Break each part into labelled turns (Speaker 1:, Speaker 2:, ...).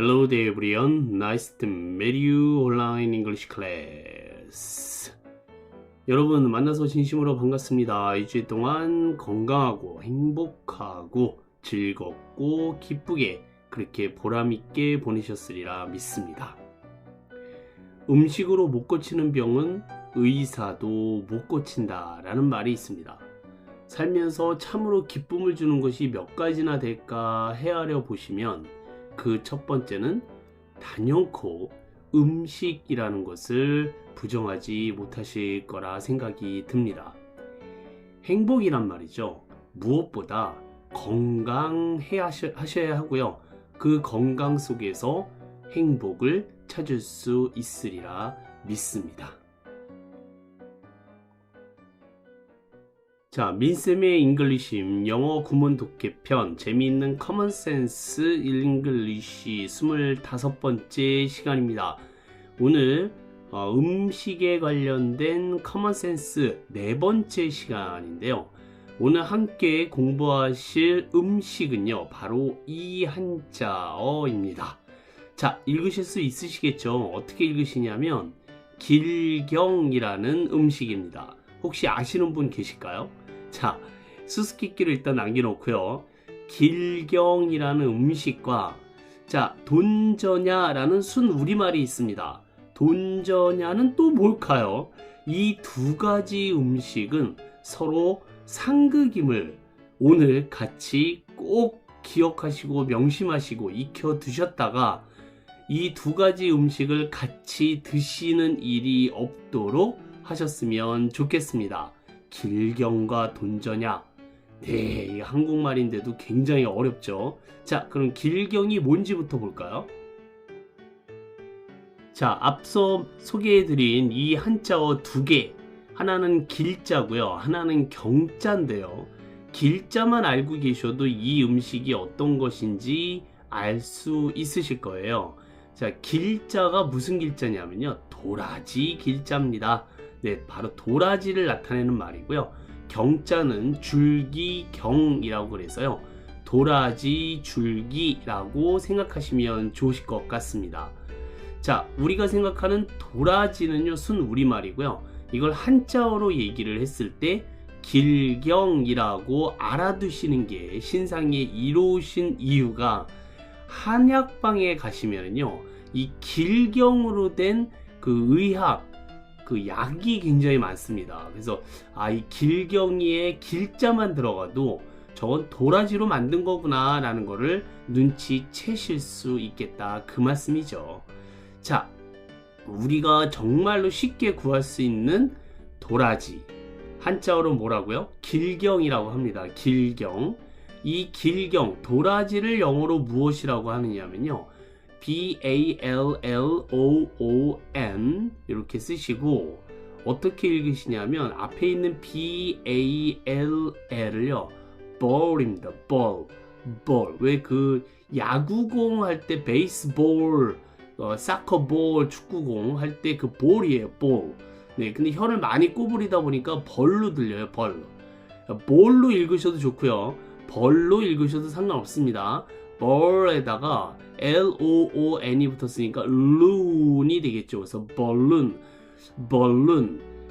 Speaker 1: Hello there everyone. Nice to meet you online English class. 여러분 만나서 진심으로 반갑습니다. 2주일 동안 건강하고 행복하고 즐겁고 기쁘게 그렇게 보람있게 보내셨으리라 믿습니다. 음식으로 못 고치는 병은 의사도 못 고친다 라는 말이 있습니다. 살면서 참으로 기쁨을 주는 것이 몇 가지나 될까 헤아려 보시면 그 첫 번째는 단연코 음식이라는 것을 부정하지 못하실 거라 생각이 듭니다. 행복이란 말이죠. 무엇보다 건강해야 하셔야 하고요. 그 건강 속에서 행복을 찾을 수 있으리라 믿습니다. 자, 민쌤의 잉글리심 영어 구문 독해편 재미있는 커먼센스 잉글리시 25번째 시간입니다. 오늘 음식에 관련된 커먼센스 4번째 시간인데요. 오늘 함께 공부하실 음식은요, 바로 이 한자어입니다. 자, 읽으실 수 있으시겠죠? 어떻게 읽으시냐면 길경이라는 음식입니다. 혹시 아시는 분 계실까요? 자, 수수께끼를 일단 남겨놓고요. 길경이라는 음식과 자, 돈저냐라는 순 우리말이 있습니다. 돈저냐는 또 뭘까요? 이 두 가지 음식은 서로 상극임을 오늘 같이 꼭 기억하시고 명심하시고 익혀두셨다가 이 두 가지 음식을 같이 드시는 일이 없도록 하셨으면 좋겠습니다. 길경과 돈저냐. 네, 한국말인데도 굉장히 어렵죠. 자, 그럼 길경이 뭔지부터 볼까요? 자, 앞서 소개해드린 이 한자어 두 개, 하나는 길자고요, 하나는 경자인데요. 길자만 알고 계셔도 이 음식이 어떤 것인지 알 수 있으실 거예요. 자, 길자가 무슨 길자냐면요, 도라지 길자입니다. 네, 바로 도라지를 나타내는 말이고요. 경자는 줄기경이라고 그래서요, 도라지 줄기라고 생각하시면 좋으실 것 같습니다. 자, 우리가 생각하는 도라지는요, 순 우리말이고요. 이걸 한자어로 얘기를 했을 때 길경이라고 알아두시는 게 신상에 이로우신 이유가, 한약방에 가시면요, 이 길경으로 된 그 의학, 그 약이 굉장히 많습니다. 그래서 이 길경이에 길자만 들어가도 저건 도라지로 만든 거구나 라는 거를 눈치채실 수 있겠다, 그 말씀이죠. 자, 우리가 정말로 쉽게 구할 수 있는 도라지, 한자어로 뭐라고요? 길경이라고 합니다. 길경. 이 길경, 도라지를 영어로 무엇이라고 하느냐면요, B-A-L-L-O-O-N 이렇게 쓰시고, 어떻게 읽으시냐면 앞에 있는 B-A-L-L을요 ball입니다. ball. 왜 그 야구공 할 때 베이스볼, 사커볼, 축구공 할 때 그 볼이에요. 볼. 네, 근데 혀를 많이 꼬부리다 보니까 벌로 들려요. 벌로. 볼로 읽으셔도 좋고요, 벌로 읽으셔도 상관없습니다. 벌에다가 L-O-O-N이 붙었으니까 룬이 되겠죠. 그래서 벌룬.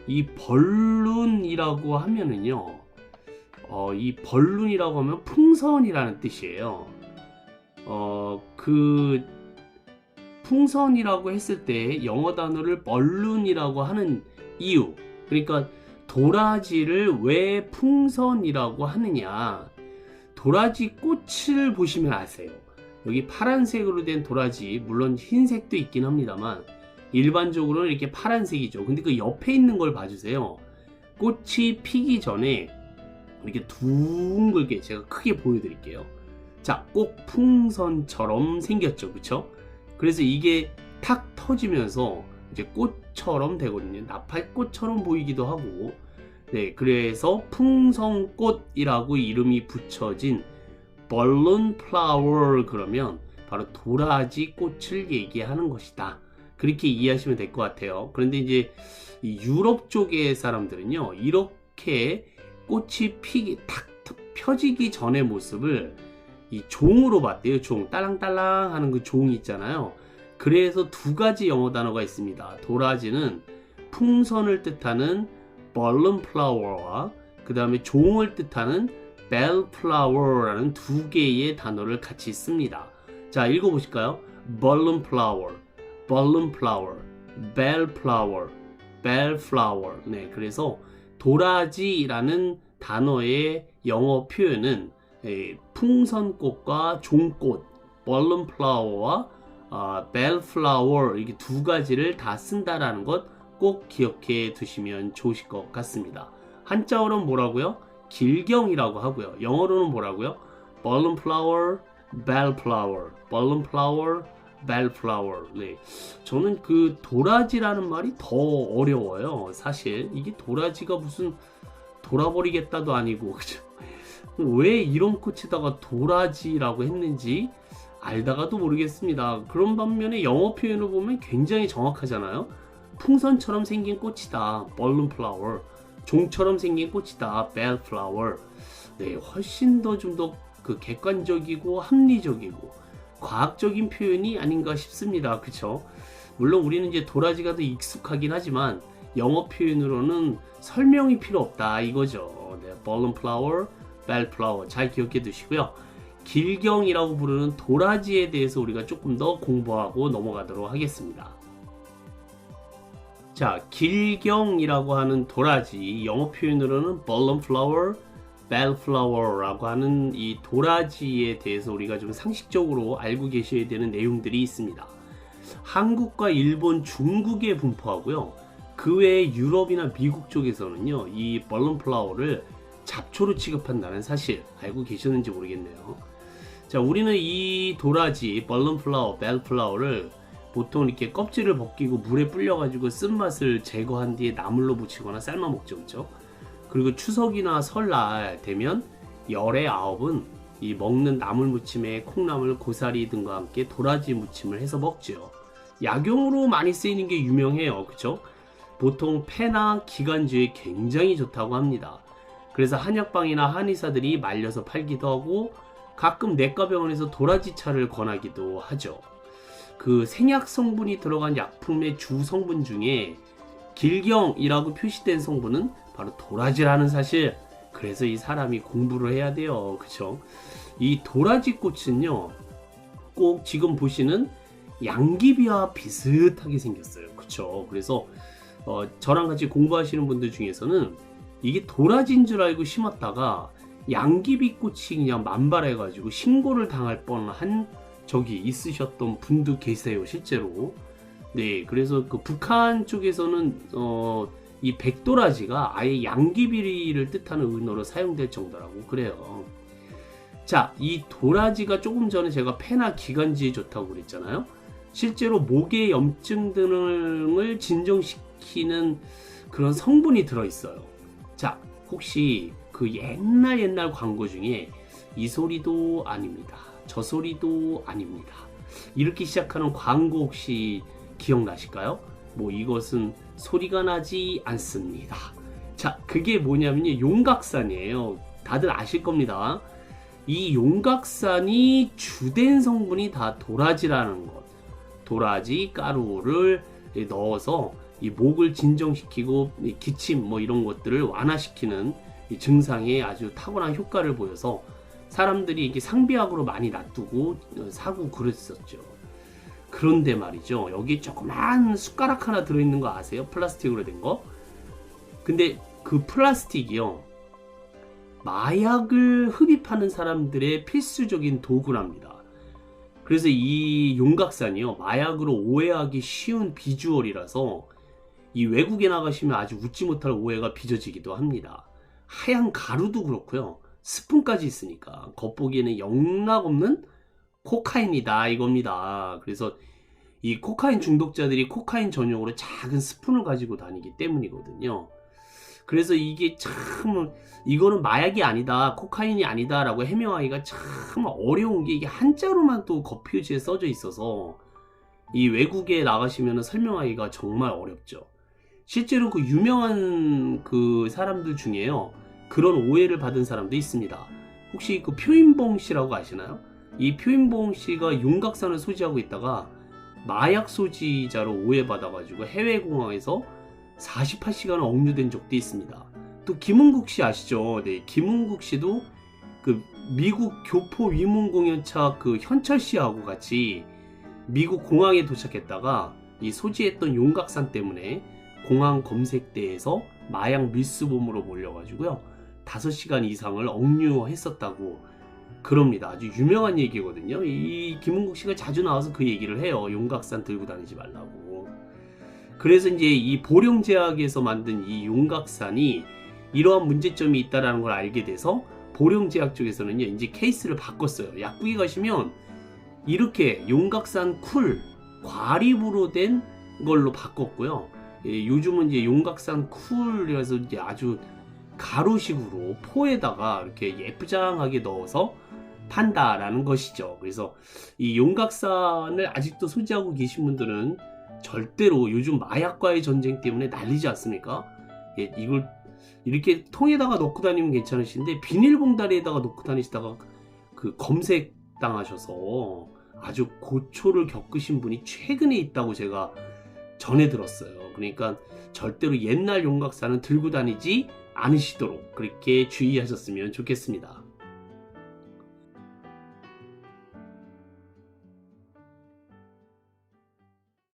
Speaker 1: 이 벌룬이라고 하면은요, 이 벌룬이라고 하면 풍선이라는 뜻이에요. 그 풍선이라고 했을 때 영어 단어를 벌룬이라고 하는 이유, 그러니까 도라지를 왜 풍선이라고 하느냐, 도라지 꽃을 보시면 아세요. 여기 파란색으로 된 도라지, 물론 흰색도 있긴 합니다만 일반적으로는 이렇게 파란색이죠. 근데 그 옆에 있는 걸 봐주세요. 꽃이 피기 전에 이렇게 둥글게, 제가 크게 보여드릴게요. 자, 꼭 풍선처럼 생겼죠, 그쵸? 그래서 이게 탁 터지면서 이제 꽃처럼 되거든요. 나팔꽃처럼 보이기도 하고. 네, 그래서 풍선꽃이라고 이름이 붙여진 balloon flower, 그러면 바로 도라지 꽃을 얘기하는 것이다. 그렇게 이해하시면 될 것 같아요. 그런데 이제 이 유럽 쪽의 사람들은요, 이렇게 꽃이 탁 펴지기 전의 모습을 이 종으로 봤대요. 종, 딸랑딸랑 하는 그 종이 있잖아요. 그래서 두 가지 영어 단어가 있습니다. 도라지는 풍선을 뜻하는 balloon flower와 그 다음에 종을 뜻하는 bell flower라는 두 개의 단어를 같이 씁니다. 자, 읽어보실까요? balloon flower, balloon flower, bell flower, bell flower. 네, 그래서 도라지라는 단어의 영어 표현은 풍선꽃과 종꽃, balloon flower와 bell flower 이렇게 두 가지를 다 쓴다라는 것 꼭 기억해 두시면 좋으실 것 같습니다. 한자어로는 뭐라고요? 길경이라고 하고요. 영어로는 뭐라고요? balloon flower, bell flower, balloon flower, bell flower. 네, 저는 그 도라지라는 말이 더 어려워요. 사실 이게 도라지가 무슨 돌아버리겠다도 아니고, 그죠? 왜 이런 꽃에다가 도라지라고 했는지 알다가도 모르겠습니다. 그런 반면에 영어 표현을 보면 굉장히 정확하잖아요. 풍선처럼 생긴 꽃이다, balloon flower. 종처럼 생긴 꽃이다, bell flower. 네, 훨씬 더 좀 더 그 객관적이고 합리적이고 과학적인 표현이 아닌가 싶습니다. 그쵸? 물론 우리는 이제 도라지가 더 익숙하긴 하지만 영어 표현으로는 설명이 필요 없다 이거죠. 네, balloon flower, bell flower 잘 기억해 두시고요. 길경이라고 부르는 도라지에 대해서 우리가 조금 더 공부하고 넘어가도록 하겠습니다. 자, 길경이라고 하는 도라지, 영어 표현으로는 balloon flower, bell flower라고 하는 이 도라지에 대해서 우리가 좀 상식적으로 알고 계셔야 되는 내용들이 있습니다. 한국과 일본, 중국에 분포하고요. 그 외에 유럽이나 미국 쪽에서는요, 이 balloon flower를 잡초로 취급한다는 사실 알고 계셨는지 모르겠네요. 자, 우리는 이 도라지, balloon flower, bell flower를 보통 이렇게 껍질을 벗기고 물에 불려가지고 쓴맛을 제거한 뒤에 나물로 무치거나 삶아 먹죠, 그렇죠? 그리고 추석이나 설날 되면 열의 아홉은 이 먹는 나물 무침에 콩나물, 고사리 등과 함께 도라지 무침을 해서 먹죠. 약용으로 많이 쓰이는 게 유명해요, 그렇죠? 보통 폐나 기관지에 굉장히 좋다고 합니다. 그래서 한약방이나 한의사들이 말려서 팔기도 하고 가끔 내과병원에서 도라지차를 권하기도 하죠. 그 생약 성분이 들어간 약품의 주 성분 중에 길경이라고 표시된 성분은 바로 도라지라는 사실. 그래서 이 사람이 공부를 해야 돼요, 그쵸? 이 도라지 꽃은요, 꼭 지금 보시는 양귀비와 비슷하게 생겼어요, 그쵸? 그래서 저랑 같이 공부하시는 분들 중에서는 이게 도라지인 줄 알고 심었다가 양귀비 꽃이 그냥 만발해가지고 신고를 당할 뻔한 적이 있으셨던 분도 계세요, 실제로. 네, 그래서 그 북한 쪽에서는 이 백도라지가 아예 양귀비를 뜻하는 은어로 사용될 정도라고 그래요. 자, 이 도라지가 조금 전에 제가 폐나 기관지에 좋다고 그랬잖아요. 실제로 목의 염증 등을 진정시키는 그런 성분이 들어있어요. 자, 혹시 그 옛날 광고 중에 이 소리도 아닙니다, 저 소리도 아닙니다, 이렇게 시작하는 광고 혹시 기억나실까요? 뭐 이것은 소리가 나지 않습니다. 자, 그게 뭐냐면요, 용각산이에요. 다들 아실 겁니다. 이 용각산이 주된 성분이 다 도라지라는 것. 도라지 가루를 넣어서 이 목을 진정시키고 기침 뭐 이런 것들을 완화시키는 이 증상에 아주 탁월한 효과를 보여서 사람들이 이게 상비약으로 많이 놔두고 사고 그랬었죠. 그런데 말이죠, 여기 조그만 숟가락 하나 들어있는 거 아세요? 플라스틱으로 된 거. 근데 그 플라스틱이요, 마약을 흡입하는 사람들의 필수적인 도구랍니다. 그래서 이 용각산이요, 마약으로 오해하기 쉬운 비주얼이라서 이 외국에 나가시면 아주 웃지 못할 오해가 빚어지기도 합니다. 하얀 가루도 그렇고요, 스푼까지 있으니까 겉보기에는 영락없는 코카인이다 이겁니다. 그래서 이 코카인 중독자들이 코카인 전용으로 작은 스푼을 가지고 다니기 때문이거든요. 그래서 이게 참, 이거는 마약이 아니다, 코카인이 아니다 라고 해명하기가 참 어려운 게, 이게 한자로만 또 겉표지에 써져 있어서 이 외국에 나가시면 설명하기가 정말 어렵죠. 실제로 그 유명한 그 사람들 중에요, 그런 오해를 받은 사람도 있습니다. 혹시 그 표인봉 씨라고 아시나요? 이 표인봉 씨가 윤곽산을 소지하고 있다가 마약 소지자로 오해받아가지고 해외 공항에서 48시간을 억류된 적도 있습니다. 또 김은국 씨 아시죠? 네, 김은국 씨도 그 미국 교포 위문 공연차 그 현철 씨하고 같이 미국 공항에 도착했다가 이 소지했던 윤곽산 때문에 공항 검색대에서 마약 밀수범으로 몰려가지고요 5시간 이상을 억류했었다고 그럽니다. 아주 유명한 얘기거든요. 이 김은국 씨가 자주 나와서 그 얘기를 해요. 윤곽산 들고 다니지 말라고. 그래서 이제 이 보령제약에서 만든 이 윤곽산이 이러한 문제점이 있다라는 걸 알게 돼서 보령제약 쪽에서는요 이제 케이스를 바꿨어요. 약국에 가시면 이렇게 윤곽산 쿨 과립으로 된 걸로 바꿨고요. 요즘은 이제 윤곽산 쿨이라서 이제 아주 가루식으로 포에다가 이렇게 예쁘장하게 넣어서 판다라는 것이죠. 그래서 이 윤곽산을 아직도 소지하고 계신 분들은 절대로 요즘 마약과의 전쟁 때문에 난리지 않습니까? 이걸 이렇게 통에다가 넣고 다니면 괜찮으신데 비닐봉다리에다가 넣고 다니시다가 그 검색 당하셔서 아주 고초를 겪으신 분이 최근에 있다고 제가 전해 들었어요. 그러니까 절대로 옛날 윤곽산은 들고 다니지 않으시도록 그렇게 주의하셨으면 좋겠습니다.